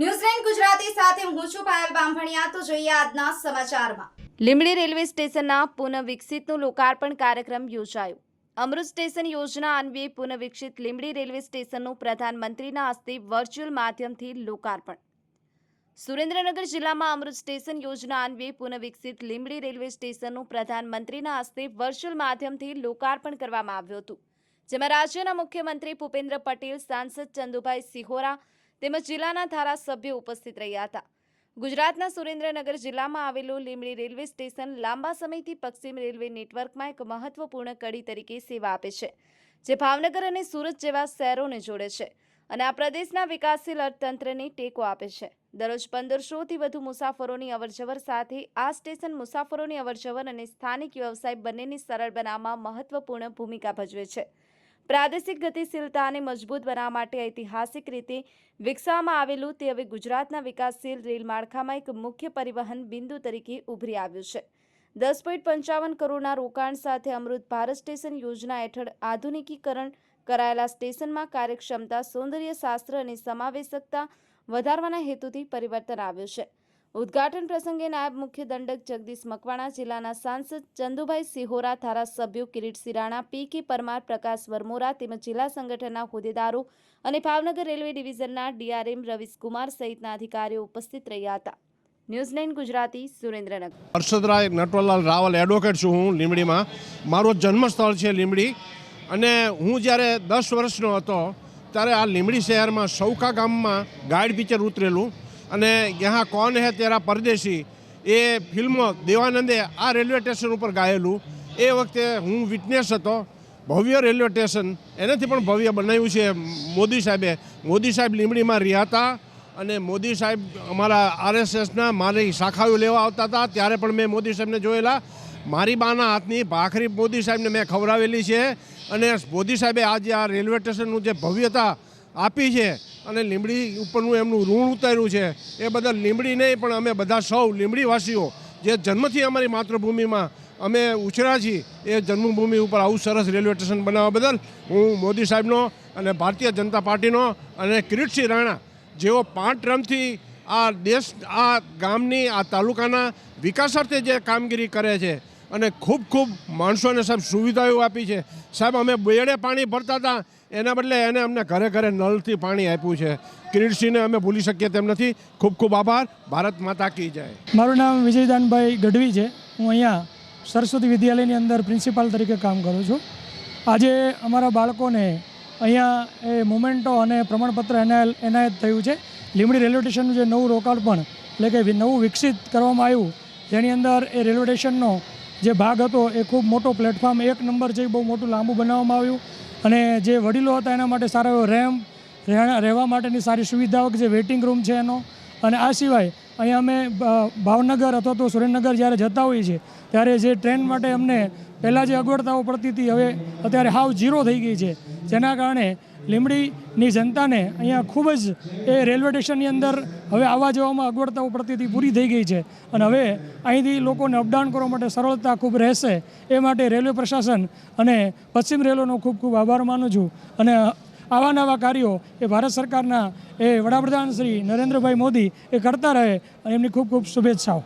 ન્યૂઝલેન્ડ ગુજરાતી સાથે હું છું પાયલ બામભણિયા। તો જોઈએ આજના સમાચારમાં। લીંબડી રેલવે સ્ટેશનના પુનઃવિકસિતનું લોકાર્પણ કાર્યક્રમ યોજાયો। અમૃત સ્ટેશન યોજના અન્વયે પુનઃવિકસિત લીંબડી રેલવે સ્ટેશનનું પ્રધાનમંત્રીના હસ્તે વર્ચ્યુઅલ માધ્યમથી લોકાર્પણ। સુરેન્દ્રનગર જિલ્લામાં અમૃત સ્ટેશન યોજના અન્વયે પુનઃવિકસિત લીંબડી રેલવે સ્ટેશનનું પ્રધાનમંત્રીના હસ્તે વર્ચ્યુઅલ માધ્યમથી લોકાર્પણ કરવામાં આવ્યું હતું, જેમાં રાજ્યના મુખ્યમંત્રી ભૂપેન્દ્ર પટેલ, સાંસદ ચંદુભાઈ સિહોરા તેમજ જિલ્લાના ધારાસભ્યો ઉપસ્થિત રહ્યા હતા। ગુજરાતના સુરેન્દ્રનગર જિલ્લામાં આવેલું લીંબડી રેલવે સ્ટેશન લાંબા સમયથી પશ્ચિમ રેલવે નેટવર્કમાં એક મહત્વપૂર્ણ કડી તરીકે સેવા આપે છે, જે ભાવનગર અને સુરત જેવા શહેરોને જોડે છે અને આ પ્રદેશના વિકાસશીલ અર્થતંત્રને ટેકો આપે છે। દરરોજ 1500થી વધુ મુસાફરોની અવરજવર સાથે આ સ્ટેશન મુસાફરોની અવરજવર અને સ્થાનિક વ્યવસાય બંનેને સરળ બનાવવામાં મહત્વપૂર્ણ ભૂમિકા ભજવે છે। પ્રાદેશિક ગતિશીલતાને મજબૂત બનાવવા માટે ઐતિહાસિક રીતે વિકસાવવામાં આવેલું તે હવે ગુજરાતના વિકાસશીલ રેલ માળખામાં એક મુખ્ય પરિવહન બિંદુ તરીકે ઉભરી આવ્યું છે। 10.55 કરોડના રોકાણ સાથે અમૃત ભારત સ્ટેશન યોજના હેઠળ આધુનિકીકરણ કરાયેલા સ્ટેશનમાં કાર્યક્ષમતા, સૌંદર્ય શાસ્ત્ર અને સમાવેશકતા વધારવાના હેતુથી પરિવર્તન આવ્યું છે। ઉદ્ઘાટન પ્રસંગે નાયબ મુખ્ય દંડક જગદીશ મકવાણા, જિલ્લાના સાંસદ ચંદુભાઈ સિહોરા, ધારાસભ્યો કિરીટસિંહ રાણા, પી.કે. પરમાર, પ્રકાશ વરમોરા તેમજ જિલ્લા સંગઠનના હોદ્દેદારો અને ભાવનગર રેલવે ડિવિઝનના ડીઆરએમ રવિશકુમાર સહિતના અધિકારીઓ ઉપસ્થિત રહ્યા હતા। ન્યૂઝલેન્ડ ગુજરાતી, સુરેન્દ્રનગર। હર્ષદરાય નટવરલાલ રાવલ એડવોકેટ છું હું લીંબડીમાં। મારું જન્મસ્થળ છે લીંબડી અને હું જ્યારે 10 વર્ષનો હતો ત્યારે આ લીંબડી શહેરમાં સૌકા ગામમાં ગાઈડ પિક્ચર ઉતરેલું અને યહાં કોન હે તેરા પરદેશી એ ફિલ્મ દેવાનંદે આ રેલવે સ્ટેશન ઉપર ગાયેલું। એ વખતે હું વિટનેસ હતો। ભવ્ય રેલવે સ્ટેશન એનાથી પણ ભવ્ય બનાવ્યું છે મોદી સાહેબે। મોદી સાહેબ લીંબડીમાં રહ્યા હતા અને મોદી સાહેબ અમારા આરએસએસના મારી શાખાઓ લેવા આવતા હતા ત્યારે પણ મેં મોદી સાહેબને જોયેલા। મારી બાના હાથની ભાખરી મોદી સાહેબને મેં ખવડાવેલી છે અને મોદી સાહેબે આજે આ રેલવે સ્ટેશનનું જે ભવ્યતા આપી છે અને લીંબડી ઉપરનું એમનું ઋણ ઉતાર્યું છે એ બદલ લીંબડી નહીં પણ અમે બધા સૌ લીંબડીવાસીઓ જે જન્મથી અમારી માતૃભૂમિમાં અમે ઉછર્યા છીએ એ જન્મભૂમિ ઉપર આવું સરસ રેલવે સ્ટેશન બનાવવા બદલ હું મોદી સાહેબનો અને ભારતીય જનતા પાર્ટીનો અને કિરીટસિંહ રાણા જેઓ 5 ટર્મથી આ દેશ, આ ગામની, આ તાલુકાના વિકાસાર્થે જે કામગીરી કરે છે અને ખૂબ ખૂબ માણસોને સાહેબ સુવિધાઓ આપી છે। સાહેબ અમે બેડે પાણી ભરતા હતા એના બદલે એને અમને ઘરે ઘરે નળથી પાણી આપ્યું છે। કિરીટસિંહને અમે ભૂલી શકીએ તેમ નથી। ખૂબ ખૂબ આભાર। ભારત માતા કી જય। મારું નામ વિજયદાનભાઈ ગઢવી છે। હું અહીંયા સરસ્વતી વિદ્યાલયની અંદર પ્રિન્સિપાલ તરીકે કામ કરું છું। આજે અમારા બાળકોને અહીંયા એ મોમેન્ટો અને પ્રમાણપત્ર એનાયત થયું છે। લીંબડી રેલવે સ્ટેશનનું જે નવું લોકાર્પણ એટલે કે નવું વિકસિત કરવામાં આવ્યું, જેની અંદર એ રેલવે સ્ટેશનનો જે ભાગ હતો એ ખૂબ મોટો પ્લેટફોર્મ 1 નંબર છે, બહુ મોટું લાંબુ બનાવવામાં આવ્યું અને જે વડીલો હતા એના માટે સારો એવો રેમ્પ, રહેવા માટેની સારી સુવિધાઓ કે જે વેઇટિંગ રૂમ છે એનો, અને આ સિવાય અહીંયા અમે ભાવનગર અથવા તો સુરેન્દ્રનગર જ્યારે જતા હોઈએ છીએ ત્યારે જે ટ્રેન માટે અમને પહેલાં જે અગવડતાઓ પડતી હતી હવે અત્યારે હાવ ઝીરો થઈ ગઈ છે, જેના કારણે લીંબડીની જનતાને અહીંયા ખૂબ જ એ રેલવે સ્ટેશનની અંદર હવે આવવા જવામાં અગવડતાઓ પડતી હતી પૂરી થઈ ગઈ છે અને હવે અહીંથી લોકોને અપડાઉન કરવા માટે સરળતા ખૂબ રહેશે। એ માટે રેલવે પ્રશાસન અને પશ્ચિમ રેલવેનો ખૂબ ખૂબ આભાર માનું છું અને આવા નવા કાર્યો એ ભારત સરકારના એ વડાપ્રધાન શ્રી નરેન્દ્રભાઈ મોદી એ કરતા રહે અને એમની ખૂબ ખૂબ શુભેચ્છાઓ।